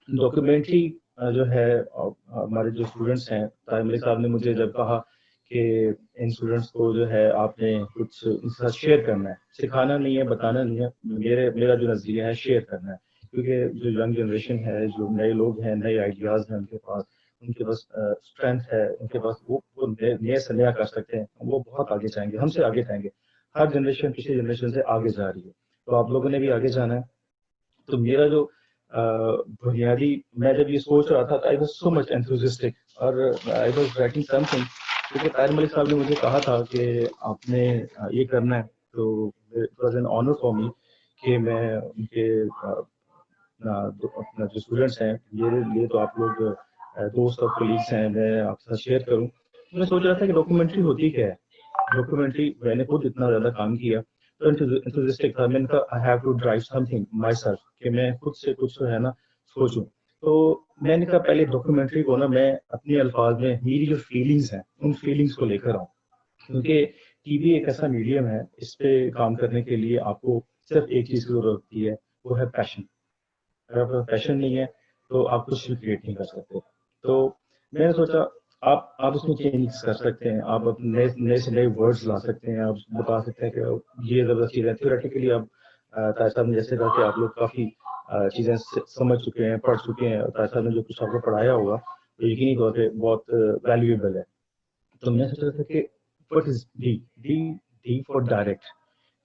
Documentary جو ہے ہمارے جو اسٹوڈنٹس ہیں، طاہر ملک صاحب نے مجھے جب کہا کہ ان اسٹوڈنٹس کو جو ہے آپ نے کچھ ان کے ساتھ شیئر کرنا ہے، سکھانا نہیں ہے، بتانا نہیں ہے، میرا جو نظریہ ہے شیئر کرنا ہے، کیونکہ جو ینگ جنریشن ہے، جو نئے لوگ ہیں، نئے آئیڈیاز ہیں ان کے پاس اسٹرینتھ ہے، ان کے پاس وہ نئے سے نیا کر سکتے ہیں، وہ بہت آگے جائیں گے، ہم سے آگے جائیں گے، ہر جنریشن پچھلی جنریشن سے آگے جا رہی ہے، تو آپ لوگوں نے بھی آگے جانا ہے۔ تو میرا جو بنیادی، میں جب یہ سوچ رہا تھا آئی واز سو مچ انتھوزسٹک، اور I was writing some thing, کیونکہ طاہر ملک صاحب نے مجھے کہا تھا کہ آپ نے یہ کرنا ہے، تو it was an honour for me کہ میں ان کے اپنا جو اسٹوڈنٹس ہیں، یہ تو آپ لوگ دوست اور کولیگس ہیں، میں آپ کے ساتھ شیئر کروں۔ میں سوچ رہا تھا کہ ڈاکیومنٹری ہوتی کیا ہے، ڈاکیومنٹری میں نے خود اتنا زیادہ کام کیا تو انتھوزسٹک تھا، میں نے کہا I have to drive something myself, کہ میں خود سے کچھ ہے نا سوچوں۔ تو میں نے کہا پہلے ڈاکیومنٹری کو نا میں اپنے الفاظ میں، میری جو فیلنگس ہیں ان فیلنگس کو لے کر آؤں، کیونکہ ٹی وی ایک ایسا میڈیم ہے، اس پہ کام کرنے کے لیے آپ کو صرف ایک چیز کی ضرورت ہوتی ہے، وہ ہے پیشن۔ اگر آپ کا پیشن نہیں ہے تو آپ کچھ بھی کریٹ نہیں کر سکتے۔ تو میں نے سوچا آپ اس میں چینج کر سکتے ہیں، آپ نئے نئے سے نئے ورڈز لا سکتے ہیں، آپ بتا سکتے ہیں کہ یہ زبردست چیز ہے۔ تھیوریٹیکلی آپ طاہر صاحب نے جیسے کہا کہ آپ لوگ کافی چیزیں سمجھ چکے ہیں، پڑھ چکے ہیں، طاہر صاحب نے جو کچھ آپ کو پڑھایا ہوگا وہ یقینی طور پہ بہت ویلیویبل ہے۔ تو میں سوچ رہا تھا کہ what is D for direct,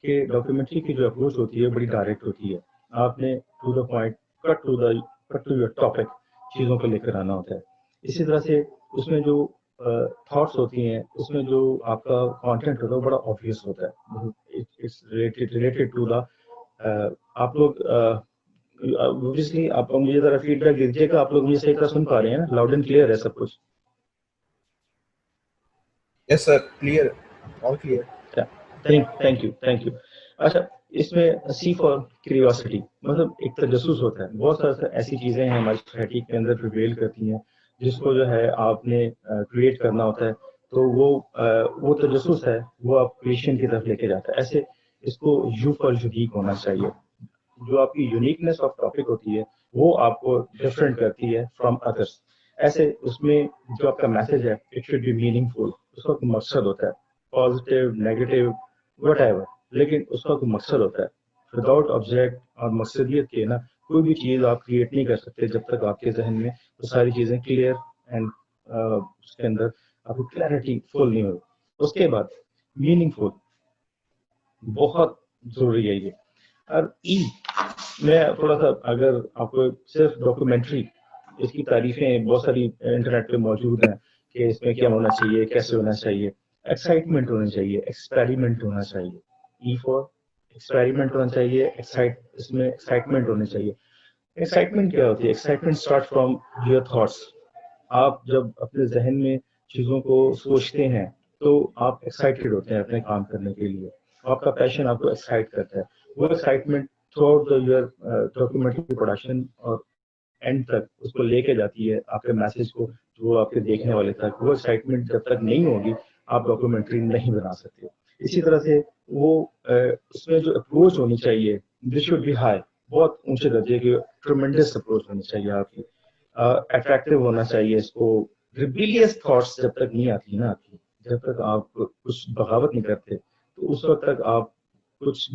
کہ ڈاکیومنٹری کی جو اپروچ ہوتی ہے بڑی ڈائریکٹ ہوتی ہے، آپ نے to the point, cut to your topic چیزوں کو لے کر آنا ہوتا ہے۔ اسی طرح سے اس میں جو تھاٹس ہوتی ہیں، اس میں جو آپ کا کانٹینٹ ہوتا ہے وہ بڑا آبویس ہوتا ہے، اٹس ریلیٹڈ ٹو دا آپ لوگ اوبویسلی آپ مجھے ذرا فیڈ بیک دیجیے گا، آپ لوگ مجھے صحیح طرح سن پا رہے ہیں نا، لاؤڈ اینڈ کلیئر ہے سب کچھ؟ Yes sir, clear, all clear. Thank you. اچھا، اس میں سی فار کیوریوسٹی، مطلب ایک تجسس ہوتا ہے، بہت سارے ایسی چیزیں ہیں ہماری سوسائٹی کے اندر پریویل کرتی ہیں جس کو جو ہے آپ نے کریٹ کرنا ہوتا ہے، تو وہ تجسس ہے، وہ آپ کریشن کی طرف لے کے جاتا ہے۔ ایسے اس کو یو فار یونیک ہونا چاہیے، جو آپ کی یونیکنیس آف ٹاپک ہوتی ہے وہ آپ کو ڈفرینٹ کرتی ہے فرام ادرس۔ ایسے اس میں جو آپ کا میسج ہے اٹ شوڈ بی میننگ فل، اس کا کوئی مقصد ہوتا ہے، پازیٹیو نیگیٹو وٹ ایور، لیکن اس کا کوئی مقصد ہوتا ہے۔ وداؤٹ آبجیکٹ اور مقصدیت کے نا کوئی بھی چیز آپ کریٹ نہیں کر سکتے جب تک آپ کے ذہن میں وہ ساری چیزیں کلیئر اینڈ اس کے اندر آپ کو کلیئرٹی فل نہیں ہو۔ اس کے بعد میننگ فل بہت ضروری ہے یہ۔ اور میں تھوڑا سا، اگر آپ کو صرف ڈاکیومنٹری، اس کی تعریفیں بہت ساری انٹرنیٹ پہ موجود ہیں کہ اس میں کیا ہونا چاہیے، کیسے ہونا چاہیے، ایکسائٹمنٹ ہونا چاہیے، ایکسپیریمنٹ ہونا چاہیے، ای فور ایکسپیریمنٹ ہونا چاہیے، اس میں ایکسائٹمنٹ ہونی چاہیے۔ ایکسائٹمنٹ کیا ہوتی ہے؟ Excitement start from your thoughts. آپ جب اپنے ذہن میں چیزوں کو سوچتے ہیں تو آپ ایکسائٹیڈ ہوتے ہیں اپنے کام کرنے کے لیے، آپ کا پیشن آپ کو ایکسائٹ کرتا ہے، وہ excitement through out your documentary production اور اینڈ تک اس کو لے کے جاتی ہے آپ کے میسج کو، جو آپ کے دیکھنے والے تک۔ وہ ایکسائٹمنٹ جب تک نہیں ہوگی آپ ڈاکیومنٹری نہیں بنا سکتے۔ اسی طرح سے وہ اس میں جو اپروچ ہونی چاہیے دس شوڈ بی ہائی، بہت اونچے درجے کی ٹرمنڈس اپروچ ہونی چاہیے آپ کی، اٹریکٹیو ہونا چاہیے اس کو۔ ریبیلیس تھاٹس جب تک نہیں آتی نا آپ کی، جب تک آپ کچھ بغاوت نہیں کرتے تو اس وقت تک آپ کچھ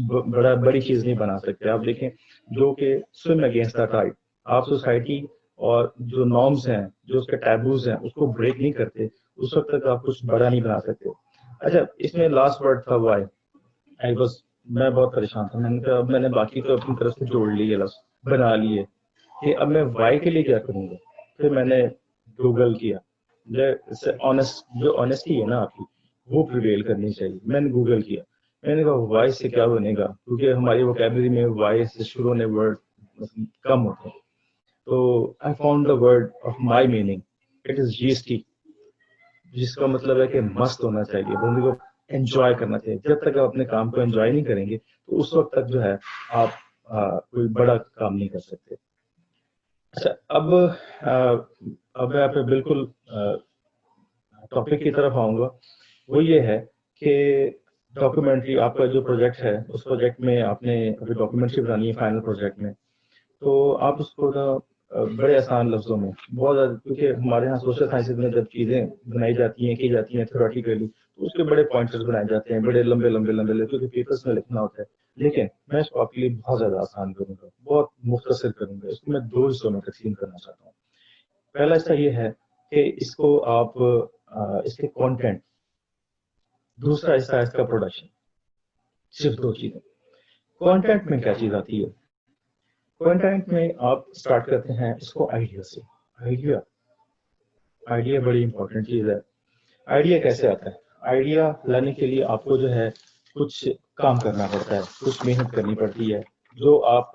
بڑی چیز نہیں بنا سکتے۔ آپ دیکھیں جو کہ سوئم اگینسٹ دا ٹائڈ، آپ سوسائٹی اور جو نارمز ہیں، جو اس کے ٹیبوز ہیں، اس کو بریک نہیں کرتے اس وقت تک آپ کچھ بڑا نہیں بنا سکتے۔ اچھا، اس میں لاسٹ ورڈ تھا وائی، میں بہت پریشان تھا، میں نے کہا اب میں نے باقی تو اپنی طرف سے جوڑ لیے، لفظ بنا لیے کہ اب میں وائی کے لیے کیا کروں گا۔ پھر میں نے گوگل کیا، جو آنےسٹی ہے نا آپ کی وہ پریویل کرنی چاہیے۔ میں نے گوگل کیا، میں نے کہا وائی سے کیا بنے گا، کیونکہ ہماری ووکیبلری میں وائی سے شروع ہونے ورڈ کم ہوتے ہیں۔ تو I found the word of my meaning, it is G S T, جس کا مطلب ہے کہ مست ہونا چاہیے، بندے کو انجوائے کرنا چاہیے۔ جب تک آپ اپنے کام کو انجوائے نہیں کریں گے تو اس وقت تک جو ہے آپ کوئی بڑا کام نہیں کر سکتے۔ اچھا، اب میں آپ پہ بالکل ٹاپک کی طرف آؤں گا، وہ یہ ہے کہ ڈاکیومنٹری آپ کا جو پروجیکٹ ہے، اس پروجیکٹ میں آپ نے ابھی ڈاکیومنٹری بنانی ہے فائنل پروجیکٹ میں، تو آپ اس کو بڑے آسان لفظوں میں بہت زیادہ، کیونکہ ہمارے یہاں سوشل سائنسز میں جب چیزیں بنائی جاتی ہیں کی جاتی ہیں تھیوریٹیکلی تو اس کے بڑے پوائنٹرز بنائے جاتے ہیں، بڑے لمبے لمبے لمبے لمبے، کیونکہ پیپرز میں لکھنا ہوتا ہے. لیکن میں اس کو آپ کے لیے بہت زیادہ آسان کروں گا، بہت مختصر کروں گا. اس کو میں 2 حصوں میں تقسیم کرنا چاہتا ہوں. پہلا حصہ یہ ہے کہ اس کو آپ اس کے کانٹینٹ، دوسرا حصہ ہے اس کا پروڈکشن. صرف 2 چیزیں. کانٹینٹ میں کیا چیز آتی ہے؟ کانٹینٹ میں آپ سٹارٹ کرتے ہیں اس کو آئیڈیا سے. آئیڈیا بڑی امپورٹنٹ چیز ہے. آئیڈیا کیسے آتا ہے؟ آئیڈیا لانے کے لیے آپ کو جو ہے کچھ کام کرنا پڑتا ہے، کچھ محنت کرنی پڑتی ہے، جو آپ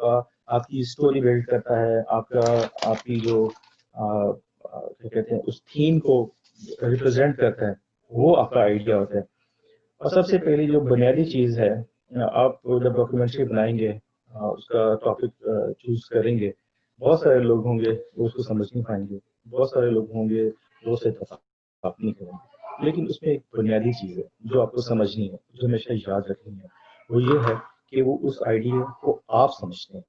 کی اسٹوری بلڈ کرتا ہے، آپ کی جو کیا کہتے ہیں اس تھیم کو ریپرزینٹ کرتا ہے، وہ آپ کا آئیڈیا ہوتا ہے. اور سب سے پہلی جو بنیادی چیز ہے، آپ جب ڈاکیومنٹری بنائیں گے، اس کا ٹاپک چوز کریں گے، بہت سارے لوگ ہوں گے وہ اس کو سمجھ نہیں پائیں گے، بہت سارے لوگ ہوں گے وہ اسے اتفاق نہیں کریں گے. لیکن اس میں ایک بنیادی چیز ہے جو آپ کو سمجھنی ہے، جو ہمیشہ یاد رکھنی ہے، وہ یہ ہے کہ وہ اس آئیڈیا کو آپ سمجھتے ہیں،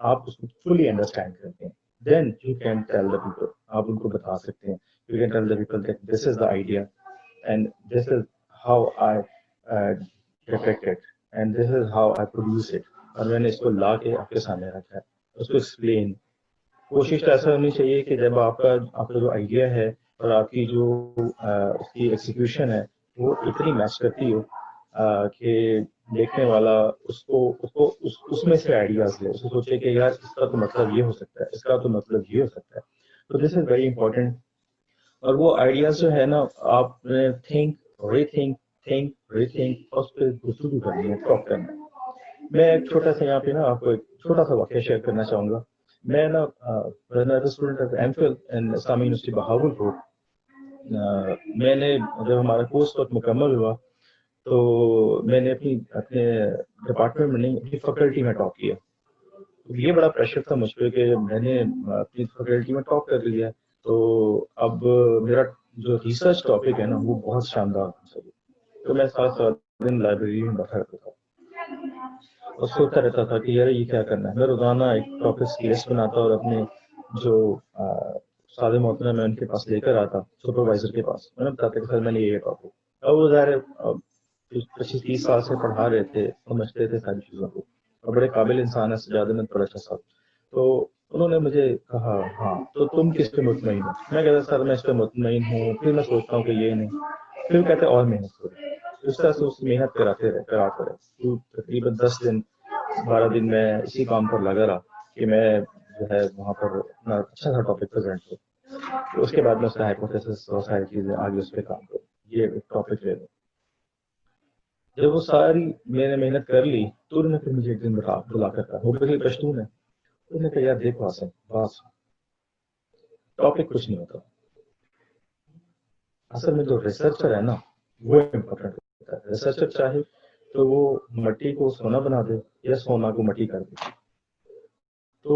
آپ اس کو فلی انڈرسٹینڈ کرتے ہیں. Then you can tell the people, آپ ان کو بتا سکتے ہیں. You can tell the people that this is the idea and this is how I perfect it and this is how I produce it. اور میں نے اس کو لا کے آپ کے سامنے رکھا ہے، اس کو ایکسپلین. کوشش تو ایسا ہونی چاہیے کہ جب آپ کا جو آئیڈیا ہے اور آپ کی جو اس کی ایکسیکیوشن ہے وہ اتنی میچ کرتی ہو کہ دیکھنے والا اس میں سے آئیڈیاز لے، اس کو سوچے کہ یار اس کا تو مطلب یہ ہو سکتا ہے، اس کا تو مطلب یہ ہو سکتا ہے. تو دس از ویری امپورٹنٹ. اور وہ آئیڈیاز جو ہے نا، آپ نے تھنک ری تھنک اور اس پہ گفتگو کرنی ہے، ٹاک کرنا ہے. میں ایک چھوٹا سا یہاں پہ نا آپ کو ایک چھوٹا سا واقعہ شیئر کرنا چاہوں گا. میں نا اسٹوڈنٹ آف ایم فل ان اسلامی یونیورسٹی بہاولپور. میں نے جب ہمارا کورس وقت مکمل ہوا تو میں نے اپنے ڈپارٹمنٹ میں نہیں، اپنی فیکلٹی میں ٹاپ کیا. یہ بڑا پریشر تھا مجھ پہ کہ میں نے اپنی فیکلٹی میں ٹاپ کر لیا. تو اب میرا جو ریسرچ ٹاپک ہے نا وہ بہت شاندار ہے. تو میں ساتھ دن لائبریری میں بیٹھا رہتا تھا اور سوچتا رہتا تھا کہ یار یہ کیا کرنا ہے. میں روزانہ ایک ٹاپکس کی لسٹ بناتا اور اپنے جو استاد محترم میں ان کے پاس لے کر آتا، سپروائزر کے پاس. میں نے بتاتا کہ سر میں نے یہ ٹاپک. اب وہ ظاہر 25-30 سال سے پڑھا رہے تھے، سمجھتے تھے ساری چیزوں کو، اور بڑے قابل انسان ہے، سجاد احمد پڑھا صاحب. تو انہوں نے مجھے کہا ہاں تو تم کس پہ مطمئن ہو؟ میں کہتا سر میں اس پہ مطمئن ہوں. پھر میں سوچتا ہوں کہ یہ نہیں. پھر کہتے اور محنت کرو. اس طرح سے اس محنت کراتے رہے. تقریباً 10-12 دن میں اسی کام پر لگا رہا کہ میں جو ہے وہاں پر اپنا اچھا سا ٹاپک پریزنٹ کروں. اس کے بعد میں اس کا ہائپوتھیسس اور ساری چیزیں آگے اس پہ کام کروں، یہ ٹاپک لے لوں. جب وہ ساری میں نے محنت کر لی تو انہوں نے پھر مجھے ایک دن بلا کر کہا، وہ بڑی پشتون ہے، انہوں نے کہا یار دیکھو حسن بس ٹاپک کچھ نہیں ہوتا، اصل میں جو ریسرچر ہے نا وہ امپورٹنٹ ہوتا ہے. ریسرچر چاہے تو وہ مٹی کو سونا بنا دے یا سونا کو مٹی کر دے. تو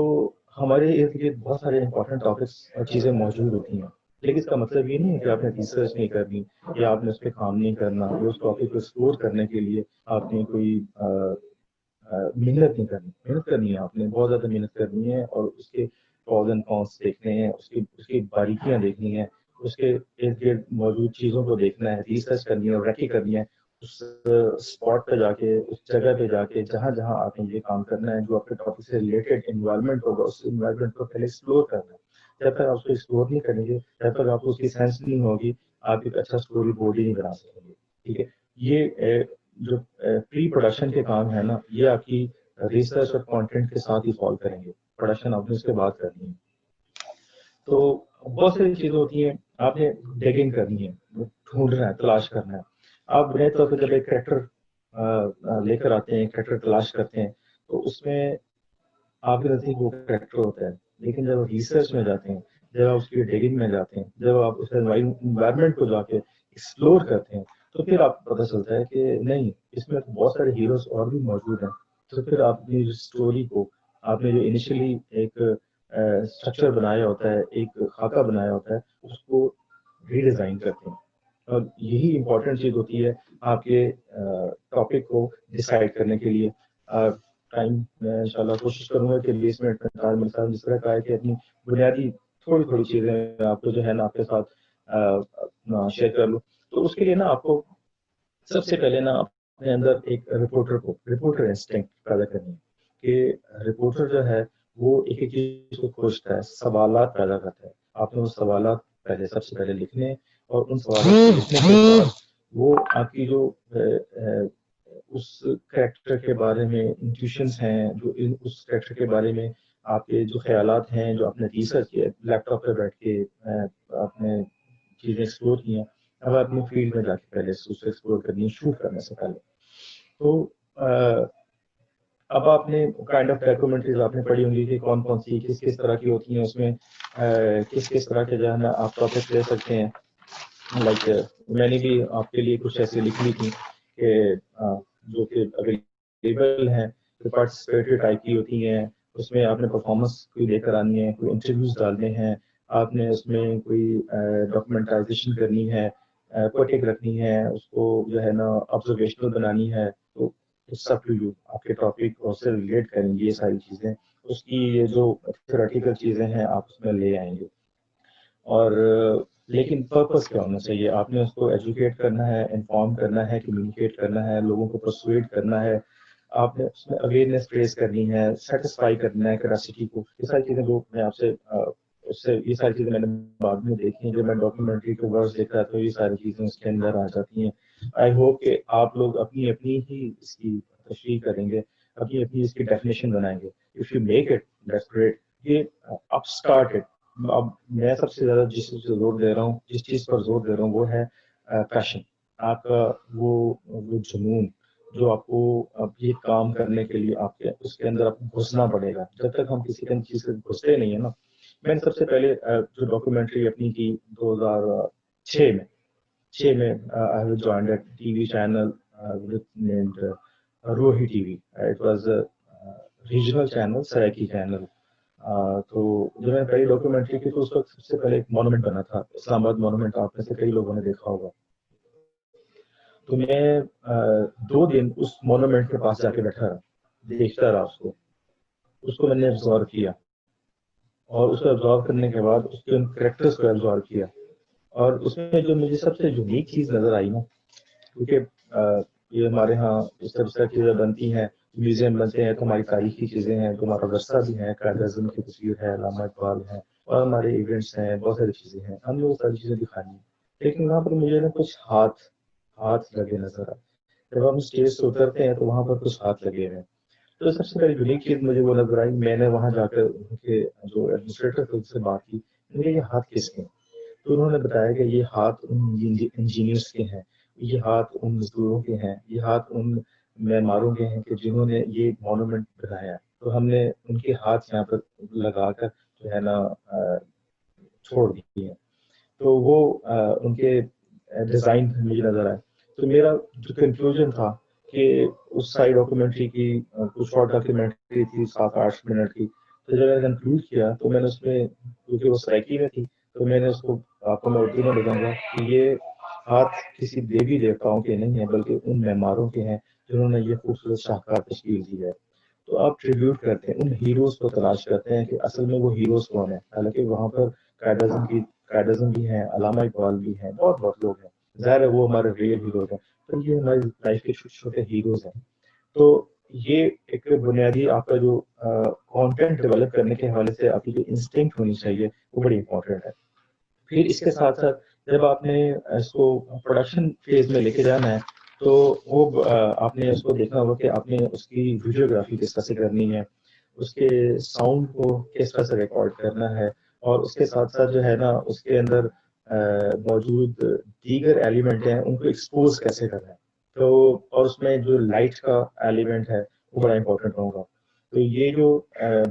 ہمارے ارد گرد بہت سارے امپورٹنٹ ٹاپکس اور چیزیں موجود ہوتی ہیں، لیکن اس کا مطلب یہ نہیں ہے کہ آپ نے ریسرچ نہیں کرنی یا آپ نے اس پہ کام نہیں کرنا. اس ٹاپک کو ایکسپلور کرنے کے لیے آپ نے کوئی محنت نہیں کرنی. محنت کرنی ہے، آپ نے بہت زیادہ محنت کرنی ہے اور اس کے پروز اینڈ کونس دیکھنے ہیں، اس کی باریکیاں دیکھنی ہیں، اس کے ارد گرد موجود چیزوں کو دیکھنا ہے، ریسرچ کرنی ہے اور ریکی کرنی ہے. اس اسپاٹ پہ جا کے، اس جگہ پہ جا کے جہاں جہاں آپ نے یہ کام کرنا ہے، جو آپ کے ٹاپک سے ریلیٹڈ انوائرمنٹ ہوگا، اس انوائرمنٹ کو پہلے ایکسپلور کرنا ہے. جب تک آپ اس کو ایکسپلور نہیں کریں گے، جب تک آپ کو اس کی سینس نہیں ہوگی، آپ ایک اچھا اسٹوری بورڈ ہی نہیں بنا سکیں گے. ٹھیک ہے، یہ جو پری پروڈکشن کے کام ہے نا، یہ آپ کی ریسرچ اور کانٹینٹ کے ساتھ ہی فال کریں گے. پروڈکشن آپ نے اس کے بعد کرنی ہے. تو بہت ساری چیزیں ہوتی ہیں، آپ نے ڈیگنگ کرنی ہے، ڈھونڈنا ہے، تلاش کرنا ہے. آپ بنے طور پہ جب ایک کریکٹر لے کر آتے ہیں، کریکٹر تلاش کرتے ہیں، تو اس میں آپ کے نزدیک وہ کریکٹر ہوتا ہے. لیکن جب آپ ریسرچ میں جاتے ہیں، جب آپ اس کی ڈیگنگ میں جاتے ہیں، جب آپ اس انوائرمنٹ کو جا کے ایکسپلور کرتے ہیں، تو پھر آپ کو پتہ چلتا ہے کہ نہیں، اس میں بہت سارے ہیروز اور بھی موجود ہیں. تو پھر آپ اپنی اسٹوری کو، آپ نے جو انیشلی ایک اسٹرکچر بنایا ہوتا ہے، ایک خاکہ بنایا ہوتا ہے، اس کو ری ڈیزائن کرتے ہیں. اور یہی امپورٹنٹ چیز ہوتی ہے آپ کے ٹاپک کو ڈیسائیڈ کرنے کے لیے. ٹائم میں انشاءاللہ کوشش کروں گا کہ 20 منٹ میں چار میرے ساتھ جس طرح کا ہے کہ اپنی بنیادی تھوڑی چیزیں آپ کو جو ہے نا آپ کے ساتھ شیئر کر لوں. تو اس کے لیے نا آپ کو سب سے پہلے نا اپنے اندر ایک رپورٹر انسٹنکٹ پیدا کرنی ہے کہ رپورٹر جو ہے وہ ایک چیز کو کھوجتا ہے, سوالات پیدا کرتا ہے. آپ نے وہ سوالات سب سے پہلے لکھنے, اور ان سوالات کو لکھنے کے بعد وہ آپ کی جو اس کریکٹر کے بارے میں انٹیوشنز ہیں, جو اس کریکٹر کے بارے میں آپ کے جو خیالات ہیں, جو آپ نے ریسرچ کیا لیپ ٹاپ پہ بیٹھ کے آپ نے چیزیں ایکسپلور کی ہیں, اب اپنے فیلڈ میں جا کے پہلے اس کو ایکسپلور کرنی ہے شوٹ کرنے سے پہلے. تو اب آپ نے کائنڈ آف ڈاکومنٹریز آپ نے پڑھی ہوں گی کہ کون سی کس طرح کی ہوتی ہیں, اس میں کس طرح کے جو ہے نا آپ ٹاپکس لے سکتے ہیں. لائک میں نے بھی آپ کے لیے کچھ ایسے لکھ لی تھی کہ جو کہ اویلیبل ہیں, جو پارٹیسپیٹری ٹائپ کی ہوتی ہیں. اس میں آپ نے پرفارمنس کوئی لے کر آنی ہے, کوئی انٹرویوز ڈالنے ہیں, آپ نے اس میں کوئی ڈاکومنٹائزیشن کرنی ہے, کوٹنگ رکھنی ہے, اس کو جو ہے نا آبزرویشنل بنانی ہے. تو اٹس اپ ٹو یو, آپ کے ٹاپک اور سے ریلیٹ کریں گے یہ ساری چیزیں. اس کی یہ جو تھیوریٹیکل چیزیں ہیں آپ اس میں لے آئیں گے. اور لیکن پرپس کیا ہونا چاہیے, آپ نے اس کو ایجوکیٹ کرنا ہے, انفارم کرنا ہے, کمیونیکیٹ کرنا ہے, لوگوں کو پرسویٹ کرنا ہے, آپ نے اس میں اویئرنیس ریز کرنی ہے, سیٹسفائی کرنا ہے کیپیسٹی کو. یہ ساری چیزیں جو میں آپ سے اس سے یہ ساری چیزیں میں نے بعد میں دیکھی ہیں, جب میں ڈاکیومنٹری کے ورڈز دیکھ رہا تو یہ ساری چیزیں اس کے اندر آ جاتی ہیں. آئی ہوپ کہ آپ لوگ اپنی ہی اس کی تشریح کریں گے, اپنی اس کی ڈیفینیشن بنائیں گے. If you make it that's great. یہ اب اسٹارٹ اٹ. اب میں سب سے زیادہ جس چیز پر زور دے رہا ہوں وہ ہے پیشن. آپ کا وہ جنون جو آپ کو اب یہ کام کرنے کے لیے آپ کے اس کے اندر آپ کو گھسنا پڑے گا. جب تک ہم کسی چیز سے گھستے نہیں ہیں نا. میں نے سب سے پہلے جو ڈاکیومنٹری اپنی کی 2006 میں I have joined a TV channel named Rohi TV. It was a regional channel, Saraiki channel. تو جب میں نے پہلی ڈاکیومنٹری کی تو اس وقت سب سے پہلے ایک مونومنٹ بنا تھا, اسلام آباد مونومنٹ. آپ میں سے کئی لوگوں نے دیکھا ہوگا. تو میں 2 دن اس مونومنٹ کے پاس جا کے بیٹھا رہا, دیکھتا رہا اس کو میں نے ابزارو کیا, اور اس کو ابزارو کرنے کے بعد اس کے ان کریکٹرز کو ابزارو کیا. اور اس میں جو مجھے سب سے یونیک چیز نظر آئی نا, کیونکہ یہ ہمارے ہاں اس طرح چیزیں بنتی ہیں, میوزیم بنتے ہیں, تو ہماری تاریخی چیزیں ہیں, تو ہمارا ورثہ بھی ہے, قائد اعظم کی تصویر ہے, علامہ اقبال ہے, اور ہمارے ایونٹس ہیں, بہت ساری چیزیں ہیں, ہم نے وہ ساری چیزیں دکھانی ہیں. لیکن وہاں پر مجھے نا کچھ ہاتھ لگے نظر آئے. جب ہم اسٹیج سے اترتے ہیں تو وہاں پر کچھ ہاتھ لگے ہوئے ہیں. تو سب سے پہلی یونیک چیز مجھے وہ نظر آئی. میں نے وہاں جا کر ان کے جو ایڈمنسٹریٹر تھے اس سے بات کی, یہ ہاتھ کس کے ہیں؟ تو انہوں نے بتایا کہ یہ ہاتھ ان انجینئرس کے ہیں, یہ ہاتھ ان مزدوروں کے ہیں, یہ ہاتھ ان معماروں کے ہیں کہ جنہوں نے یہ مونومنٹ بنایا. تو ہم نے ان کے ہاتھ یہاں پر لگا کر جو ہے نا چھوڑ دیے ہیں. تو وہ ان کے ڈیزائن مجھے نظر آئے. تو میرا جو کنکلوژن تھا کہ اس ساری ڈاکیومنٹری کی کچھ شارٹ ڈاکیومنٹری تھی 7-8 منٹ کی, تو جب میں نے کنکلوڈ کیا تو میں نے اس میں, کیونکہ وہ سرائکی میں تھی, تو میں نے اس کو آپ کو میں اردو میں بتاؤں گا کہ یہ ہاتھ کسی دیوی دیوتاؤں کے نہیں ہیں, بلکہ ان معماروں کے ہیں جنہوں نے یہ خوبصورت شاہکار تشکیل دی ہے. تو آپ ٹریبیوٹ کرتے ہیں, ان ہیروز کو تلاش کرتے ہیں کہ اصل میں وہ ہیروز کون ہیں. حالانکہ وہاں پر قائد اعظم بھی ہیں, علامہ اقبال بھی ہیں, بہت لوگ ہیں. ظاہر ہے وہ ہمارے ریئل ہیروز ہیں, تو یہ ہماری لائف کے چھوٹے ہیروز ہیں. تو یہ ایک بنیادی آپ کا جو کانٹینٹ ڈیولپ کرنے کے حوالے سے آپ کی جو انسٹنکٹ ہونی چاہیے وہ بڑی امپورٹنٹ ہے. پھر اس کے ساتھ جب آپ نے اس کو پروڈکشن فیز میں لے کے جانا ہے تو وہ آپ نے اس کو دیکھنا ہوگا کہ آپ نے اس کی ویڈیوگرافی کس طرح سے کرنی ہے, اس کے ساؤنڈ کو کس طرح سے ریکارڈ کرنا ہے, اور اس کے ساتھ جو ہے نا اس کے اندر موجود دیگر ایلیمنٹ ہیں ان کو ایکسپوز کیسے کرنا ہے. تو اور اس میں جو لائٹ کا ایلیمنٹ ہے وہ بڑا امپورٹنٹ ہوگا. تو یہ جو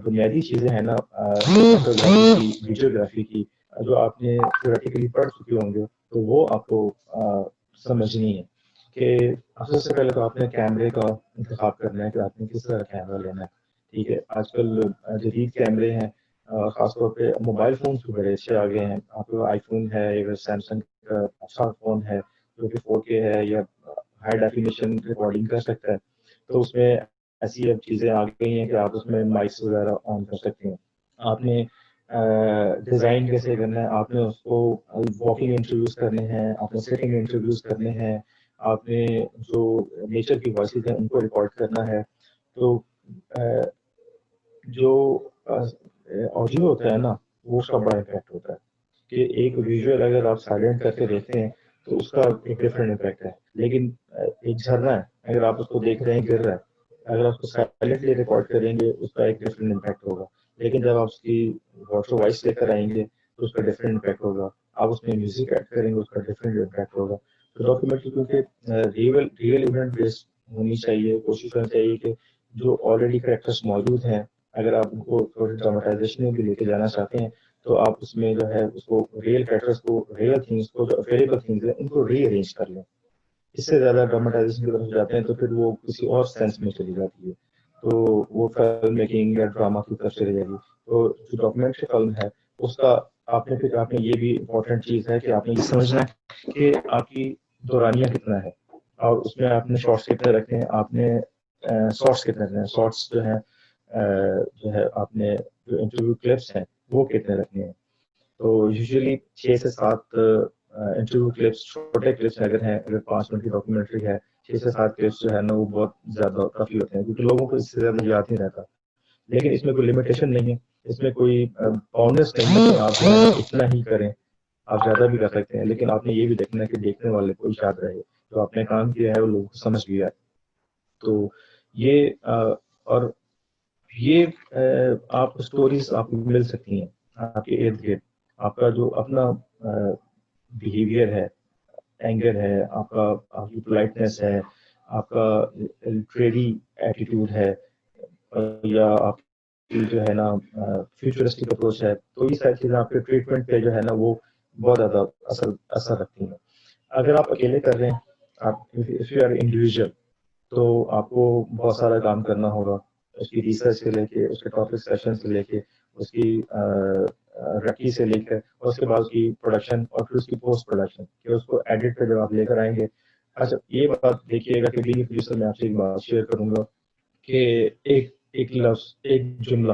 بنیادی چیزیں ہیں نا فوٹوگرافی کی, ویڈیوگرافی کی, جو آپ نے تھیوریٹیکلی پڑھ چکے ہوں گے, تو وہ آپ کو سمجھنی ہے کہ سب سے پہلے تو آپ نے کیمرے کا انتخاب کرنا ہے کہ آپ نے کس طرح کیمرہ لینا ہے. ٹھیک ہے, آج کل جدید کیمرے ہیں, خاص طور پہ موبائل فونس بھی بڑے اچھے آ گئے ہیں. آپ کا آئی فون ہے یا سیمسنگ کا اچھا فون ہے جو کہ 4K ہے یا ہائی ڈیفینیشن ریکارڈنگ کر سکتا ہے, تو اس میں ایسی اب چیزیں آ گئی ہیں کہ آپ اس میں مائکس وغیرہ آن کر سکتے ہیں. آپ نے ڈیزائن کیسے کرنا ہے, آپ نے اس کو واکنگ انٹروڈیوس کرنے ہیں, آپ نے سیٹنگ انٹروڈیوس کرنے ہیں, آپ نے جو نیچر کی وائسز ہیں ان کو ریکارڈ کرنا ہے. تو جو آڈیو ہوتا ہے نا وہ اس کا بڑا امپیکٹ ہوتا ہے کہ ایک ویژول اگر آپ سائلنٹ کر کے دیکھتے ہیں تو اس کا ایک ڈفرینٹ امپیکٹ ہے. لیکن ایک جھرنا ہے, اگر آپ اس کو دیکھ رہے ہیں گر رہا ہے, اگر آپ اس کو سائلنٹلی ریکارڈ کریں گے اس کا ایک ڈفرینٹ امپیکٹ ہوگا. لیکن جب آپ اس کی واٹر وائس لے کر آئیں گے تو اس کا ڈفرینٹ امپیکٹ ہوگا. آپ اس میں میوزک ایڈ کریں گے اس کا ڈفرینٹ امپیکٹ ہوگا. تو ڈاکیومنٹری کیونکہ ریئل ایونٹ بیسڈ ہونی چاہیے, کوشش کرنی چاہیے کہ جو آلریڈی کریکٹرس موجود ہیں اگر آپ ان کو تھوڑی ڈراماٹائزیشن میں بھی لے کے جانا چاہتے ہیں تو آپ اس میں جو ہے اس کو ریئل کریکٹرس کو, ریئل تھنگس کو, جو اویلیبل تھنگس ہیں ان کو ری ارینج کر لیں. اس سے زیادہ ڈراماٹائزیشن کی طرف جاتے ہیں تو پھر وہ کسی اور سینس میں چلی جاتی ہے, تو وہ فلم میکنگ یا ڈراما کی طرف چلی جائے گی. تو جو ڈاکومنٹری فلم ہے اس کا آپ نے یہ بھی امپورٹنٹ چیز ہے کہ آپ نے یہ سمجھنا ہے کہ آپ کی دورانیہ کتنا ہے اور اس میں آپ نے شارٹس کتنے رکھے ہیں, آپ نے شارٹس کتنے رکھنے ہیں. شارٹس جو ہے آپ نے جو انٹرویو کلپس ہیں وہ کتنے رکھنے ہیں. تو یوزلی 6 سے 7 انٹرویو کلپس, چھوٹے کلپس اگر ہیں, اگر 5 منٹ کی ڈاکومنٹری ہے 6 سے 7 کلپس جو ہے نا وہ بہت زیادہ کافی ہوتے ہیں کیونکہ لوگوں کو اس سے زیادہ یاد نہیں رہتا. لیکن اس میں کوئی لمیٹیشن نہیں ہے, اس میں کوئی باؤنڈنس نہیں ہے کہ آپ جو ہے اتنا ہی کریں, آپ زیادہ بھی کر سکتے ہیں. لیکن آپ نے یہ بھی دیکھنا ہے کہ دیکھنے والے کو یاد رہے, جو آپ نے کام کیا ہے وہ لوگوں کو سمجھ بھی آئے. تو یہ اور یہ آپ اسٹوریز آپ کو مل سکتی ہیں آپ کے ارد گرد. آپ کا جو اپنا بیہیویئر ہے, اینگر ہے, آپ کی پولائٹنس ہے, آپ کا ٹریڈی ایٹیٹیوڈ ہے, یا آپ کی جو ہے نا فیوچرسٹک اپروچ ہے, تو یہ ساری چیزیں آپ کے ٹریٹمنٹ پہ جو ہے نا وہ بہت زیادہ اثر رکھتی ہیں. اگر آپ اکیلے کر رہے ہیں, آپ اف یو آر انڈیویژل, تو آپ کو بہت سارا کام کرنا ہوگا, اس کی ریسرچ سے لے کے, اس کے ٹاپک سیشن سے لے کے, اس کی رکی سے لے کر, اور اس کے بعد اس کی پروڈکشن اور پھر اس کی پوسٹ پروڈکشن کہ اس کو ایڈٹ پہ جب آپ لے کر آئیں گے. اچھا یہ بات دیکھیے گا کہ بینگ پروڈیوسر میں آپ سے ایک بات شیئر کروں گا کہ ایک لفظ, ایک جملہ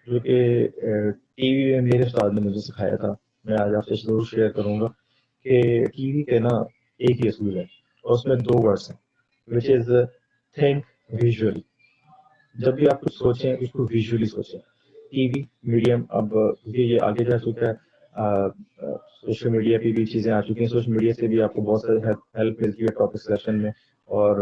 جو کہ ٹی وی میں میرے استاد نے مجھے سکھایا تھا, میں آج آپ سے ضرور شیئر کروں گا کہ ٹی وی کے نا ایک ہی اصول ہے اور اس میں 2 ورڈس ہیں, وچ از تھنک ویژولی. جب بھی آپ کچھ سوچیں اس کو ویژولی سوچیں. ٹی وی میڈیم اب یہ آگے جا چکا ہے, سوشل میڈیا پہ بھی چیزیں آ چکی ہیں, سوشل میڈیا سے بھی آپ کو بہت ساری ہیلپ ملتی ہے ٹاپک سلیکشن میں, اور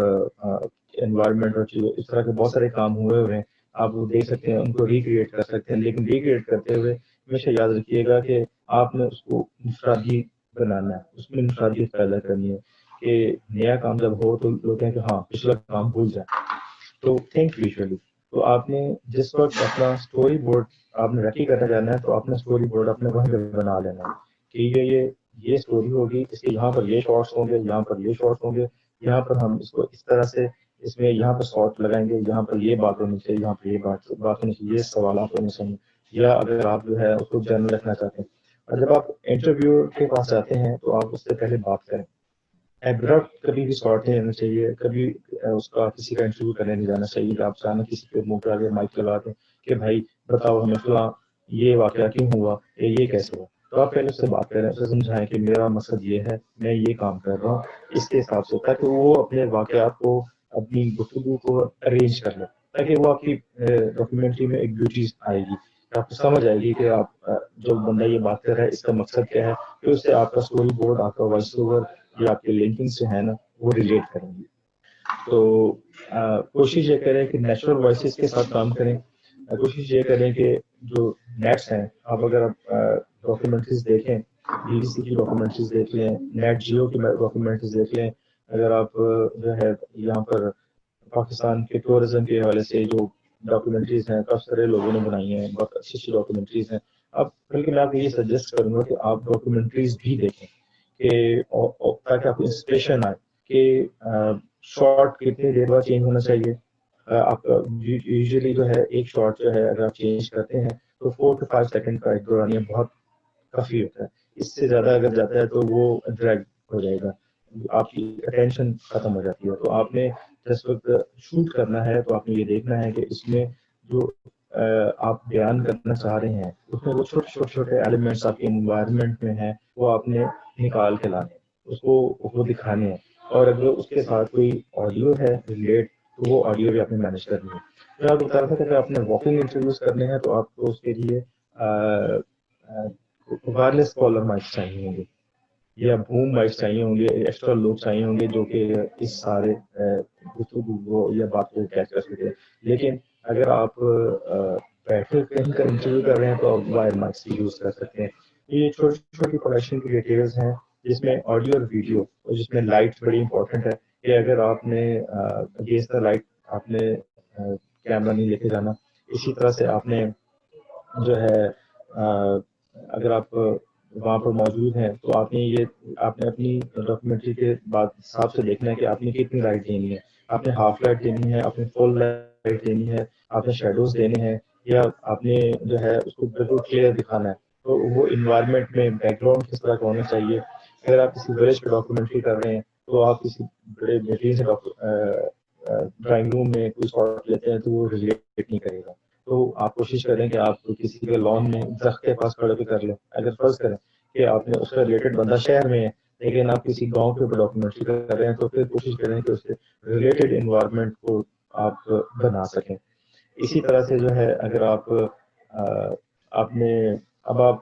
انوائرمنٹ اور چیزیں اس طرح کے بہت سارے کام ہوئے ہیں, آپ وہ دیکھ سکتے ہیں, ان کو ریکریٹ کر سکتے ہیں. لیکن ریکریٹ کرتے ہوئے ہمیشہ یاد رکھیے گا کہ آپ نے اس کو انفرادی بنانا ہے, اس میں انفرادیت پیدا کرنی ہے کہ نیا کام جب ہو تو لوگ کہیں کہ ہاں پچھلا کام بھول جائیں. تو تھنک ویژولی. تو آپ نے جس وقت اپنا اسٹوری بورڈ آپ نے ریڈی کرنا جانا ہے تو اپنا اسٹوری بورڈ اپنے وہیں پہ بنا لینا ہے کہ یہ اسٹوری ہوگی, اس کے یہاں پر یہ شارٹس ہوں گے, یہاں پر یہ شارٹس ہوں گے, یہاں پر ہم اس کو اس طرح سے اس میں یہاں پر شارٹ لگائیں گے, یہاں پر یہ بات ہونی چاہیے, یہاں پر یہ بات ہونی چاہیے, یہ سوالات ہونے چاہیے. یا اگر آپ جو ہے اس کو جنرل رکھنا چاہتے ہیں, اور جب آپ انٹرویو کے پاس جاتے ہیں تو آپ اس سے پہلے بات کریں. ایبرپٹ کبھی بھی شارٹ نہیں رہنا چاہیے, کبھی اس کا کسی کا انٹرویو کرنے نہیں جانا چاہیے کہ آپ اچانک کسی کے منہ پہ آگے مائک لگا دیں کہ بھائی بتاؤ ہمیں فلاں یہ واقعہ کیوں ہوا, یہ کیسے ہوا. تو آپ پہلے اس سے بات کریں, اسے سمجھائیں کہ میرا مقصد یہ ہے, میں یہ کام کر رہا ہوں اس کے حساب سے, تاکہ وہ اپنے واقعات کو, اپنی گفتگو کو ارینج کر لیں, تاکہ وہ آپ کی ڈاکیومنٹری میں ایک بیوٹی آئے گی, آپ کو سمجھ آئے گی کہ آپ جو بندہ یہ بات کر رہا ہے اس کا مقصد کیا ہے. پھر اس سے آپ کا اسٹوری بورڈ, آپ کا وائس اوور یا آپ کے لنکنگ سے ہے نا وہ ریلیٹ کریں گے. تو کوشش یہ کریں کہ نیچرل وائسز کے ساتھ کام کریں. کوشش یہ کریں کہ جو نیٹس ہیں, آپ اگر آپ ڈاکیومنٹریز دیکھیں, بی بی سی کی ڈاکیومنٹریز دیکھ لیں, نیٹ جیو کی ڈاکیومنٹریز دیکھ لیں, اگر آپ جو ہے یہاں پر پاکستان کے ٹورزم کے حوالے سے جو ڈاکیومنٹریز ہیں کافی سارے لوگوں نے بنائی ہیں, بہت اچھی اچھی ڈاکیومنٹریز ہیں. اب بلکہ میں آپ کو یہ سجیسٹ کروں گا کہ آپ ڈاکیومنٹریز بھی دیکھیں کہ تاکہ آپ کو انسپریشن آئے کہ شارٹ کتنی دیر بعد چینج ہونا چاہیے. آپ یوزلی جو ہے ایک شارٹ جو ہے اگر آپ چینج کرتے ہیں تو 4 to 5 سیکنڈ کا ایک دورانیہ بہت کافی ہوتا ہے. اس سے زیادہ اگر جاتا ہے تو وہ ڈریگ ہو جائے گا, آپ کی اٹینشن ختم ہو جاتی ہے. تو آپ نے جس وقت شوٹ کرنا ہے تو آپ نے یہ دیکھنا ہے کہ اس میں جو آپ بیان کرنا چاہ رہے ہیں اس میں وہ چھوٹے ایلیمنٹس آپ کے انوائرمنٹ میں ہیں وہ آپ نے نکال کے لانے اس کو وہ دکھانے ہیں، اور اگر اس کے ساتھ کوئی آڈیو ہے ریلیٹ تو وہ آڈیو بھی آپ نے مینیج کرنی ہے۔ میں آپ کو بتا رہا تھا کہ اگر آپ نے واکنگ انٹرویوز کرنے ہیں تو آپ کو اس کے لیے وائرلیس کالر مائک چاہیے ہوں گے یا بوم مائک چاہیے ہوں گے، ایکسٹرا لوگ چاہیے ہوں گے جو کہ اس سارے گفتگو کو یا بات کو کیچ کر سکے۔ لیکن اگر آپ بیٹھے کہیں کا انٹرویو کر رہے ہیں تو آپ وائر مائکس یوز کر سکتے ہیں۔ یہ چھوٹی چھوٹی پروڈکشن کی ڈیٹیلز ہیں جس میں آڈیو اور ویڈیو اور جس میں لائٹ بڑی امپورٹنٹ ہے کہ اگر آپ نے اگینسٹ دا لائٹ آپ نے کیمرہ نہیں لے کے جانا، اسی طرح سے آپ نے جو ہے اگر آپ وہاں پر موجود ہیں تو آپ نے اپنی ڈاکومنٹری کے بعد حساب سے دیکھنا ہے کہ آپ نے کتنی لائٹ دینی ہے، آپ نے ہاف لائٹ دینی ہے، آپ نے فل لائٹ دینی ہے، آپ نے شیڈوز دینے ہیں، یا آپ نے جو ہے اس کو بالکل کلیئر دکھانا ہے۔ تو وہ انوائرمنٹ میں بیک گراؤنڈ کس طرح کا ہونا چاہیے۔ اگر آپ کسی ولیج پہ ڈاکومنٹری کر رہے ہیں تو آپ کسی بڑے بہترین سے ڈرائنگ روم میں کوئی شاٹ لیتے ہیں تو وہ ریلیٹ نہیں کرے گا۔ تو آپ کوشش کریں کہ آپ کسی کے لان میں درخت کے پاس کھڑے کر لیں۔ اگر فرض کریں کہ آپ نے اس کا ریلیٹڈ بندہ شہر میں ہے لیکن آپ کسی گاؤں کے اوپر ڈاکومنٹری کر رہے ہیں تو پھر کوشش کریں کہ اس سے ریلیٹڈ انوائرمنٹ کو آپ بنا سکیں۔ اسی طرح سے جو ہے اگر آپ نے اب آپ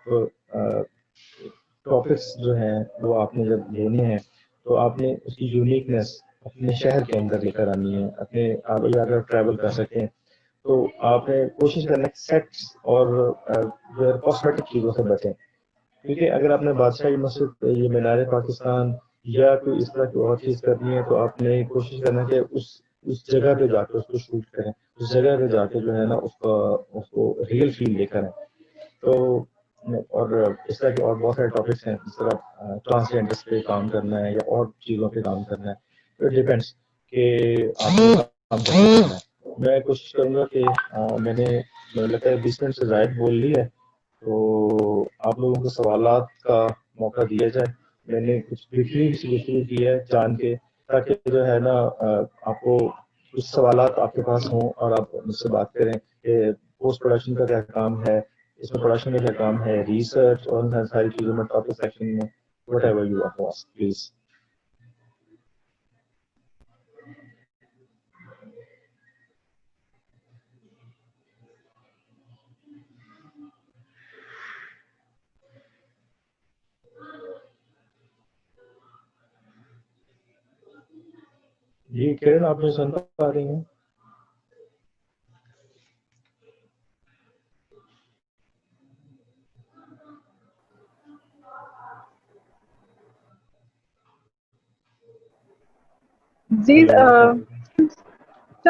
ٹاپکس جو ہیں وہ آپ نے جب لینے ہیں تو آپ نے اس کی یونیکنیس اپنے شہر کے اندر لے کر آنی ہے۔ اپنے آپ اگر ٹریول کر سکیں تو آپ نے کوشش کرنا ہے سیٹس اور کاسمیٹک چیزوں سے بچیں، کیونکہ اگر آپ نے بادشاہی مسجد یہ مینار پاکستان یا کوئی اس طرح کی اور چیز کرنی ہے تو آپ نے کوشش کرنا کہ اس جگہ پہ جا کے اس کو شوٹ کریں، اس جگہ پہ جا کے جو ہے نا اس کو ریئل فیل لے کریں۔ تو اور اس طرح کے اور بہت سارے ٹاپکس ہیں جس طرح ٹرانسجینڈرس پہ کام کرنا ہے یا اور چیزوں پہ کام کرنا ہے، اٹ ڈیپینڈس کہ آپ نے کام کرنا ہے۔ میں کوشش کروں گا کہ میں نے مجھے لگتا ہے 20 منٹ سے زائد بول لی ہے، تو آپ لوگوں کو سوالات کا موقع دیا جائے۔ میں نے کچھ بہترین سی گفتگو کی ہے جان کے، تاکہ جو ہے نا آپ کو کچھ سوالات آپ کے پاس ہوں اور آپ مجھ سے بات کریں کہ پوسٹ پروڈکشن کا کیا کام ہے، اس میں پروڈکشن کا کیا کام ہے، ریسرچ اور ان ساری چیزوں میں ٹاپک سیکشن میں whatever you are please. جی کرن، آپ مجھے سن پا رہی ہیں؟ جی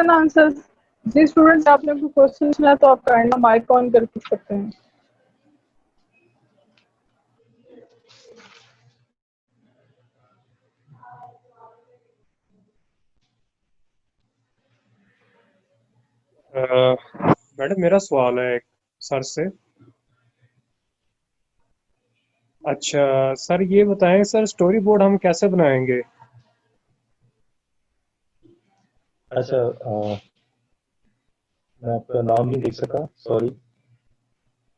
آنسر جی اسٹوڈنٹس، آپ نے کوئی کوشچن سنا تو آپ کائنڈلی مائک آن کر پوچھ سکتے ہیں۔ میڈم میرا سوال ہے ایک سر سے۔ اچھا سر یہ بتائیں سر اسٹوری بورڈ ہم کیسے بنائیں گے؟ اچھا میں آپ کا نام نہیں دیکھ سکا، سوری۔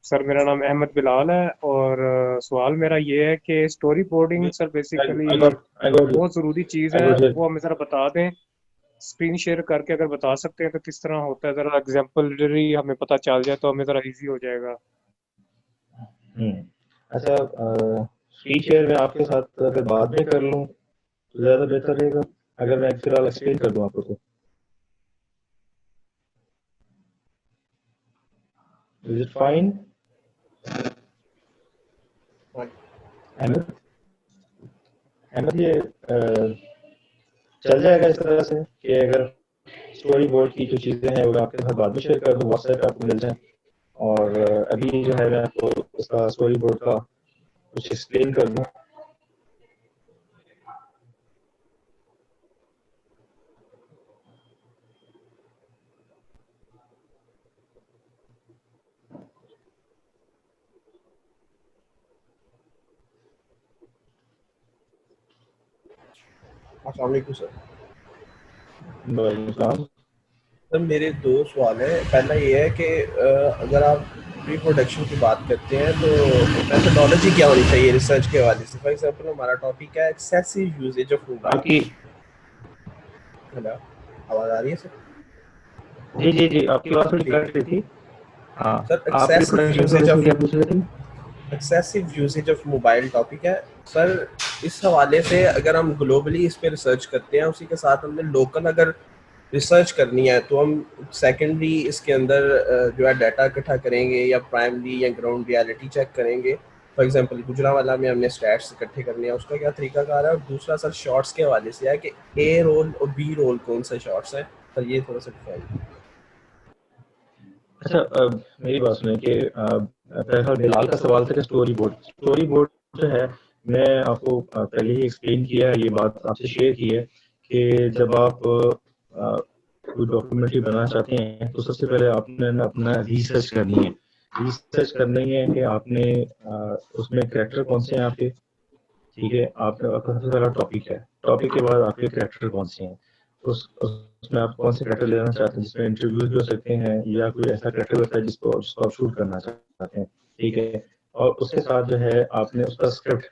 سر میرا نام احمد بلال ہے، اور سوال میرا یہ ہے کہ اسٹوری بورڈنگ سر بیسیکلی بہت ضروری چیز ہے، وہ ہمیں ذرا بتا دیں، اسکرین شیئر کر کے اگر بتا سکتے ہیں تو کس طرح ہوتا ہے، ذرا ایگزامپلری ہمیں پتہ چل جائے تو ہمیں ذرا ایزی ہو جائے گا۔ اچھا اسکرین شیئر میں آپ کے ساتھ اگر بعد میں کر لوں تو زیادہ بہتر رہے گا، اگر میں فی الحال ایکسپلین کر دوں آپ کو تو Is it fine? احمد یہ چل جائے گا اس طرح سے کہ اگر اسٹوری بورڈ کی جو چیزیں ہیں وہ آپ کے ساتھ بعد میں شیئر کر دوں، واٹس ایپ پہ آپ کو مل جائیں، اور ابھی جو ہے میں آپ کو اس کا اسٹوری بورڈ کا کچھ ایکسپلین کر دوں۔ السلام علیکم سر۔ سر میرے دو سوال ہیں. پہلا یہ ہے کہ اگر آپ پری پروڈکشن کی بات کرتے ہیں تو میتھڈالوجی کیا ہونی چاہیے ریسرچ کے حوالے سے؟ فار ایگزامپل ہمارا ٹاپک ہے excessive usage of mobile. Hello, آواز آ رہی ہے سر؟ جی جی جی, آپ کی بات تھوڑی کٹ رہی تھی. ہاں, سر آپ کیا پوچھ رہے تھے؟ Excessive usage of mobile topic ہے سر. اس حوالے سے اگر ہم گلوبلی اس پہ ریسرچ کرتے ہیں, اسی کے ساتھ ہم نے لوکل اگر ریسرچ کرنی ہے تو ہم سیکنڈری اس کے اندر جو ہے ڈیٹا اکٹھا کریں گے یا پرائمری یا گراؤنڈ ریالٹی چیک کریں گے. فار ایگزامپل گجرانوالہ میں ہم نے اسٹیٹس اکٹھے کرنے ہیں, اس کا کیا طریقہ کار ہے؟ اور دوسرا سر شارٹس کے حوالے سے ہے کہ اے رول اور بی رول کون سے شارٹس ہیں سر, یہ تھوڑا سا ڈیفائن. اچھا, میری بات سنیں کہ بلال کا سوال تھا کہ اسٹوری بورڈ جو ہے, میں آپ کو پہلے ہی ایکسپلین کیا ہے, یہ بات آپ سے شیئر کی ہے کہ جب آپ کوئی ڈاکیومنٹری بنانا چاہتے ہیں تو سب سے پہلے آپ نے اپنا ریسرچ کرنی ہے. ریسرچ کرنی ہے کہ آپ نے اس میں کریکٹر کون سے ہیں آپ کے, ٹھیک ہے, آپ کا سب سے پہلا ٹاپک ہے. ٹاپک کے بعد آپ کے کریکٹر کون سے ہیں, اس میں آپ کون سے کریکٹر لینا چاہتے ہیں, جس میں انٹرویوز بھی ہو سکتے ہیں یا کوئی ایسا کریکٹر ہوتا ہے جس کو آپ شوٹ کرنا چاہتے ہیں, ٹھیک ہے. اور اس کے ساتھ جو ہے آپ نے اس کا اسکرپٹ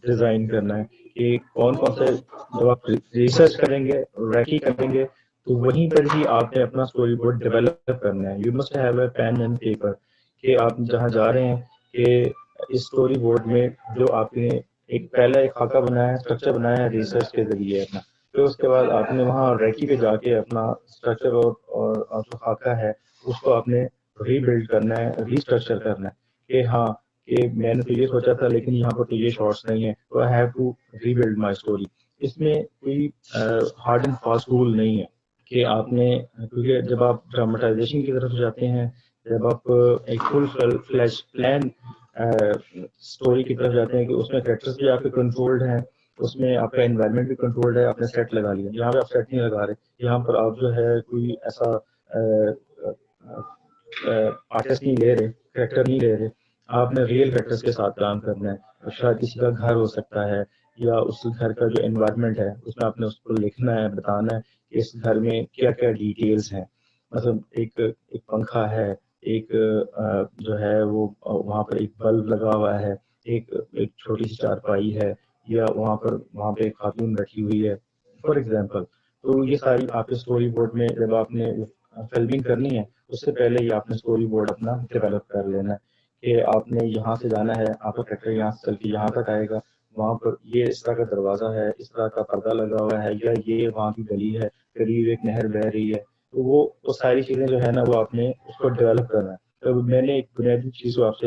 ڈیزائن کرنا ہے کہ کون کون سے, جب آپ ریسرچ کریں گے, ریکی کریں گے, تو وہیں پر ہی آپ نے اپنا اسٹوری بورڈ ڈیولپ کرنا ہے. You must have a pen and paper, کہ آپ جہاں جا رہے ہیں کہ اس اسٹوری بورڈ میں جو آپ نے پہلا ایک خاکہ بنایا ہے, اسٹرکچر بنایا ہے ریسرچ کے ذریعے اپنا, پھر اس کے بعد آپ نے وہاں ریکی پہ جا کے اپنا اسٹرکچر اور جو خاکہ ہے اس کو آپ نے ری بلڈ کرنا ہے, ری اسٹرکچر کرنا ہے کہ ہاں کہ میں نے تو یہ سوچا تھا لیکن یہاں پر تو یہ شارٹس نہیں ہے, تو I have to rebuild my story. اس میں کوئی ہارڈ اینڈ فاسٹ رول نہیں ہے کہ آپ نے, کیونکہ جب آپ ڈراماٹائزیشن کی طرف جاتے ہیں, جب آپ ایک فل فلیش پلان اسٹوری کی طرف جاتے ہیں کہ اس میں کریکٹرز بھی آپ کے کنٹرولڈ ہیں, اس میں آپ کا انوائرمنٹ بھی کنٹرولڈ ہے, آپ نے سیٹ لگا لیا. یہاں پہ آپ سیٹ نہیں لگا رہے, یہاں پر آپ جو ہے کوئی ایسا آرٹسٹ نہیں لے رہے, کریکٹر نہیں لے رہے, آپ نے ریئل کریکٹرز کے ساتھ کام کرنا ہے. شاید کسی کا گھر ہو سکتا ہے یا اس گھر کا جو انوائرمنٹ ہے اس میں آپ نے اس کو لکھنا ہے, بتانا ہے کہ اس گھر میں کیا کیا ڈیٹیلز ہیں. مطلب ایک پنکھا ہے, ایک جو ہے وہ وہاں پر ایک بلب لگا ہوا ہے, ایک چھوٹی سی چارپائی ہے, یا وہاں پہ ایک خاتون رکھی ہوئی ہے فار ایگزامپل. تو یہ ساری آپ کے اسٹوری بورڈ میں جب آپ نے فلمنگ کرنی ہے اس سے پہلے ہی آپ نے اسٹوری بورڈ اپنا ڈیولپ کر لینا ہے کہ آپ نے یہاں سے جانا ہے, آپ کا کریکٹر یہاں سے چل کے یہاں تک آئے گا, وہاں پر یہ اس طرح کا دروازہ ہے, اس طرح کا پردہ لگا ہوا ہے, یا یہ وہاں کی گلی ہے, قریب ایک نہر بہ رہی ہے. تو وہ ساری چیزیں جو ہے نا وہ آپ نے اس کو ڈیولپ کرنا ہے. تو میں نے ایک بنیادی چیز کو آپ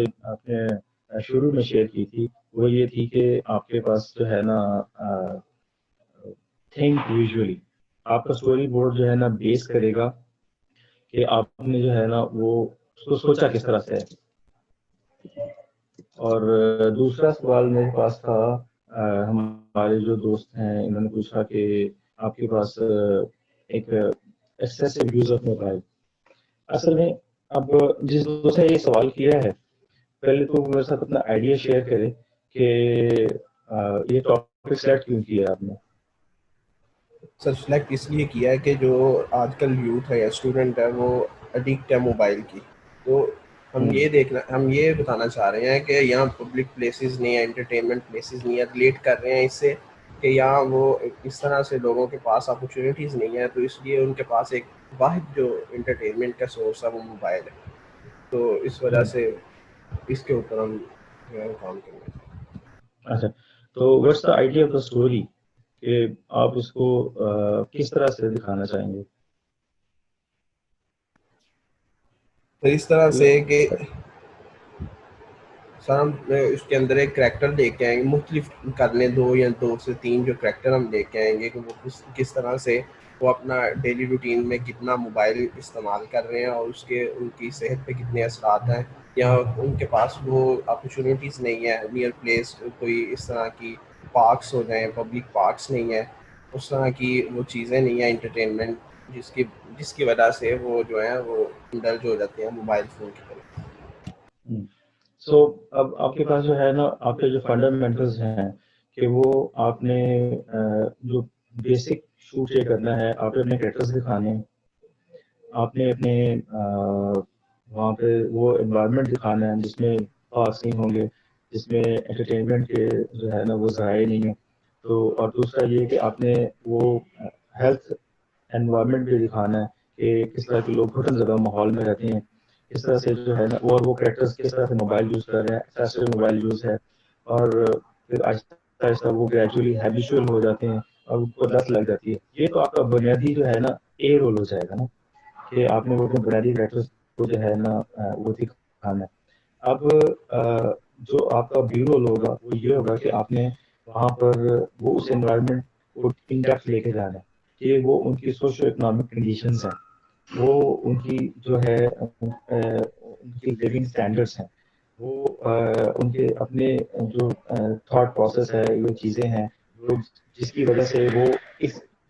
نے شروع میں شیئر کی تھی, وہ یہ تھی کہ آپ کے پاس جو ہے نا تھنک ویژولی, آپ کا اسٹوری بورڈ جو ہے نا بیس کرے گا کہ آپ نے جو ہے نا وہ اس کو سوچا کس طرح سے ہے. اور دوسرا سوال میرے پاس تھا, ہمارے جو دوست ہیں انہوں نے پوچھا کہ آپ کے پاس ایک ایکسیسو یوز آف موبائل. اصل میں اب جس دوست نے یہ سوال کیا ہے پہلے تو میرے ساتھ اپنا آئیڈیا شیئر کرے کہ یہ ٹاپک سلیکٹ کیوں کیا آپ نے. سر سلیکٹ اس لیے کیا ہے کہ جو آج کل یوتھ ہے یا اسٹوڈنٹ ہے وہ اڈکٹ ہے موبائل کی. تو ہم یہ بتانا چاہ رہے ہیں کہ یہاں پبلک پلیسز نہیں ہے, انٹرٹینمنٹ پلیسز نہیں ہے, ریلیٹ کر رہے ہیں اس سے کہ یہاں وہ اس طرح سے لوگوں کے پاس اپرچونیٹیز نہیں ہے, تو اس لیے ان کے پاس ایک واحد جو انٹرٹینمنٹ کا سورس ہے وہ موبائل ہے. تو اس وجہ سے اس کے اوپر ہم جو ہے کام کرنا چاہتے ہیں. اچھا, تو what's the idea of the story, کہ آپ اس کو کس طرح سے دکھانا چاہیں گے. تو اس طرح سے کہ سر ہم اس کے اندر ایک کریکٹر لے کے آئیں گے, مختلف کر لیں 2 یا 2 سے 3 جو کریکٹر ہم لے کے آئیں گے کہ وہ کس طرح سے وہ اپنا ڈیلی روٹین میں کتنا موبائل استعمال کر رہے ہیں اور ان کی صحت پہ کتنے اثرات ہیں, یا ان کے پاس وہ اپرچونیٹیز نہیں ہے, نیئر پلیس کوئی اس طرح کی پارکس ہو جائیں, پبلک پارکس نہیں ہے, اس طرح کی وہ چیزیں نہیں ہیں انٹرٹینمنٹ جس کی وجہ سے وہ جو ہے وہ انڈلج ہو جاتے ہیں موبائل فون کی طرف. سو اب آپ کے پاس جو ہے نا آپ کے جو فنڈامنٹلز ہیں کہ وہ آپ نے جو بیسک شوٹ یہ کرنا ہے، آپ نے اپنے کریکٹرز دکھانے ہیں، آپ نے اپنے وہاں پہ وہ انوائرمنٹ دکھانا ہے جس میں خاص نہیں ہوں گے، جس میں انٹرٹینمنٹ کے جو ہے نا وہ ذرائع نہیں ہیں. تو اور دوسرا یہ کہ آپ نے وہ ہیلتھ انوائرمنٹ بھی دکھانا ہے کہ کس طرح کے لوگ گھٹن زدہ ماحول میں رہتے ہیں، کس طرح سے جو ہے نا وہ کریکٹرز کس طرح سے موبائل یوز کر رہے ہیں، ایکسیسو موبائل یوز ہے، اور پھر آہستہ آہستہ وہ گریجولی ہیبیچول ہو جاتے ہیں اور ان کو لت لگ جاتی ہے. یہ تو آپ کا بنیادی جو ہے نا اے رول ہو جائے گا نا کہ آپ نے وہ اپنے بنیادی کریکٹرز کو جو ہے نا وہ دکھانا ہے. اب جو آپ کا بی رول ہوگا وہ یہ ہوگا کہ آپ نے وہاں پر وہ اس انوائرمنٹ کو ان ڈیپتھ لے کے جانا ہے کہ وہ ان کی سوشو اکنامک کنڈیشنز ہیں، وہ ان کی جو ہے ان کی لیونگ اسٹینڈرڈس ہیں، وہ ان کے اپنے جو تھاٹ پروسیس ہے، یہ چیزیں ہیں جس کی وجہ سے وہ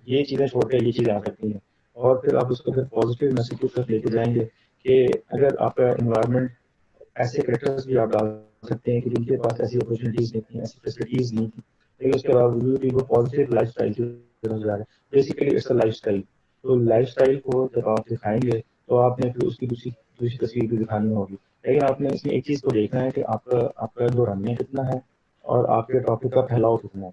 یہ چیزیں چھوڑ کے یہ چیزیں آ سکتی ہیں. اور پھر آپ اس کو پھر پازیٹیو میسج کی طرف لے کے جائیں گے کہ اگر آپ کا انوائرمنٹ ایسے کریکٹرز بھی آپ ڈال سکتے ہیں کہ جن کے پاس ایسی اپرچونیٹیز نہیں تھیں، ایسی فیسلٹیز نہیں تھیں، لیکن اس کے باوجود بھی وہ پازیٹیو لائف اسٹائل کی طرف جا رہے ہیں. Basically it's a lifestyle. تو لائف اسٹائل کو جب آپ دکھائیں گے تو آپ نے پھر اس کی دوسری تصویر بھی دکھانی ہوگی. لیکن آپ نے اس میں ایک چیز کو دیکھنا ہے کہ آپ کا جو رنگ کتنا ہے اور آپ کے ٹاپک کا پھیلاؤ کتنا ہے.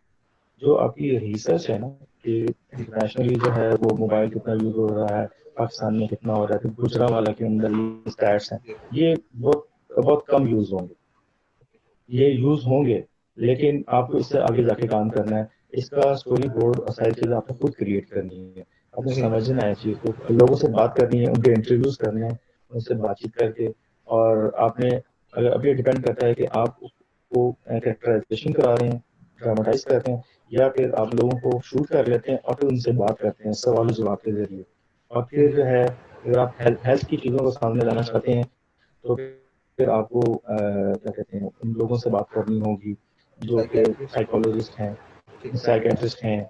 جو آپ کی ریسرچ ہے نا کہ انٹرنیشنلی جو ہے وہ موبائل کتنا یوز ہو رہا ہے، پاکستان میں کتنا ہو رہا ہے، گجرا والا کے اندر یہ اسٹیٹس ہیں، یہ بہت کم یوز ہوں گے. یہ یوز ہوں گے لیکن آپ کو اس سے آگے جا کے کام کرنا ہے. اس کا اسٹوری بورڈ اور ساری چیزیں آپ کو خود کریٹ کرنی ہے. آپ نے سمجھنا ہے چیز کو، لوگوں سے بات کرنی ہے، ان کے انٹرویوز کرنے ہیں، ان سے بات چیت کر کے. اور آپ نے اگر اب یہ ڈپینڈ کرتا ہے کہ آپ کو کریکٹرائزیشن کرا رہے ہیں، ڈراماٹائز کرتے ہیں، یا پھر آپ لوگوں کو شوٹ کر لیتے ہیں اور پھر ان سے بات کرتے ہیں سوال و جواب کے ذریعے. اور پھر جو ہے اگر آپ ہیلتھ کی چیزوں کو سامنے لانا چاہتے ہیں تو پھر آپ کو کیا کہتے ہیں ان لوگوں سے بات کرنی ہوگی جو کہ سائیکولوجسٹ ہیں، سائیکیٹرسٹ ہیں،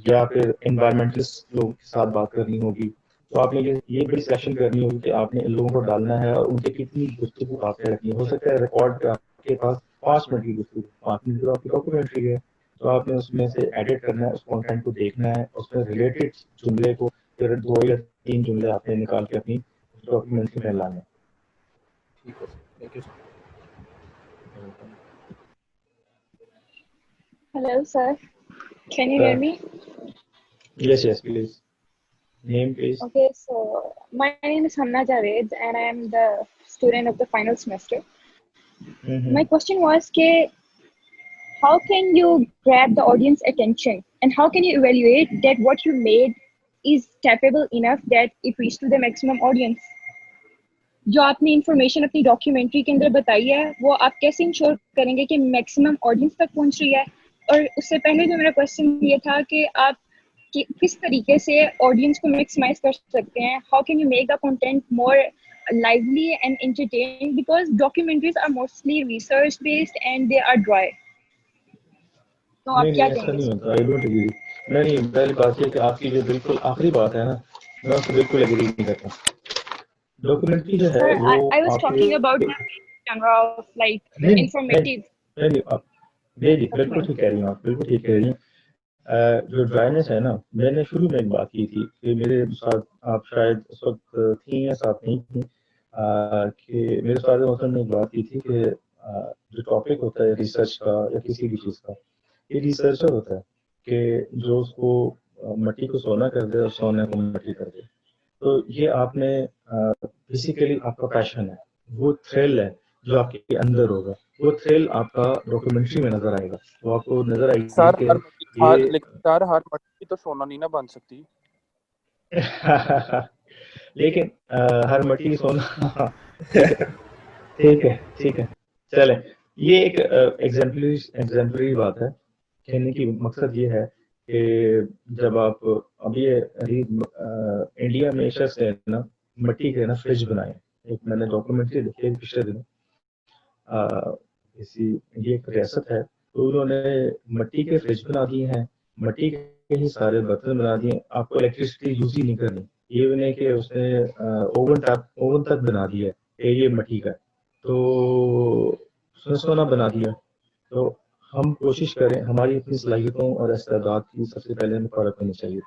یا پھر انوائرمنٹلسٹ لوگوں کے ساتھ بات کرنی ہوگی. تو آپ نے یہ بڑی سلیکشن کرنی ہوگی کہ آپ نے ان لوگوں کو ڈالنا ہے اور ان کی کتنی گفتگو آپ نے رکھنی ہے. ہو سکتا ہے ریکارڈ آپ کے پاس 5 منٹ کی گفتگو، 5 منٹ تو آپ کی ڈاکومنٹری ہے، تو آپ نے اس میں سے ایڈٹ کرنا ہے، اس کانٹینٹ کو دیکھنا ہے، اس میں ریلیٹڈ جملے کو پھر 2 یا 3 جملے آپ نے نکال کے اپنی ڈاکومنٹری میں لانے. ٹھیک ہے، thank you sir. Hello, sir. Can you hear me? Yes, please. Name, please. Okay, so my name is Hamna Javed and I am the student of the final semester. My question was, how can you grab the audience attention and how can you evaluate that what you made is capable enough that it reached to the maximum audience? جو آپ نے information اپنی documentary کے اندر بتائی ہے وہ آپ کیسے انشور کریں گے کہ میکسیمم آڈینس تک پہنچ رہی ہے؟ اور اس سے پہلے جو میرا کوشچن یہ تھا کہ آپ کس طریقے سے آڈینس کو میکسیمائز کر سکتے ہیں؟ How can you make the content more lively and entertaining, because documentaries are mostly research based and they are dry. تو آپ کیا ایسا کہیں نہیں گے؟ ہوتا. I don't agree. نہیں، پہلی بات یہ کہ آپ کی جو بالکل آخری بات ہے نا میں اس سے بالکل ایگری نہیں کرتا. ڈاکومنٹری جو ہے Sir, وہ I was آپ کے talking about the genre of like نہیں informative نہیں بالکل ٹھیک documentary. کہہ رہی ہوں آپ، بالکل ٹھیک کہہ رہی ہیں. جو ڈرائنس ہے نا، میں نے شروع میں ایک بات کی تھی کہ میرے ساتھ آپ شاید اس وقت تھیں یا ساتھ نہیں تھیں، کہ میرے ساتھ مثلاً نے ایک بات کی تھی کہ جو ٹاپک ہوتا ہے ریسرچ کا یا کسی بھی چیز کا، یہ ریسرچر ہوتا ہے کہ جو اس کو مٹی کو سونا کر دے اور سونے کو مٹی کر دے. تو یہ آپ نے بیسیکلی آپ کا پیشن ہے، وہ تھرل ہے جو آپ کے اندر ہوگا، وہ تھرل آپ کا ڈاکومنٹری میں نظر آئے گا. وہ آپ کو نظر آئے گی کہ سر ہر مٹی تو سونا نہیں نہ بن سکتی. لیکن ہر مٹی سونا ٹھیک ہے چلے. یہ ایک ایگزامپلری بات ہے. کہنے کی مقصد یہ ہے کہ جب آپ ابھی انڈیا میں شخص ہے نا مٹی کے نا فریج بنائے. ایک میں نے ڈاکومنٹری دیکھی پچھلے دنوں، یہ ایک ریاست ہے تو انہوں نے مٹی کے فریج بنا دیے ہیں، مٹی کے ہی سارے برتن بنا دیے. آپ کو الیکٹریسٹی یوز ہی نہیں کرنی. یہ نہیں کہ اس نے اوون تک بنا دیا ہے کہ یہ مٹی کا تو سونا بنا دیا. تو ہم کوشش کریں، ہماری اپنی صلاحیتوں اور استعداد کی سب سے پہلے ہمیں پرکھ ہونی چاہیے.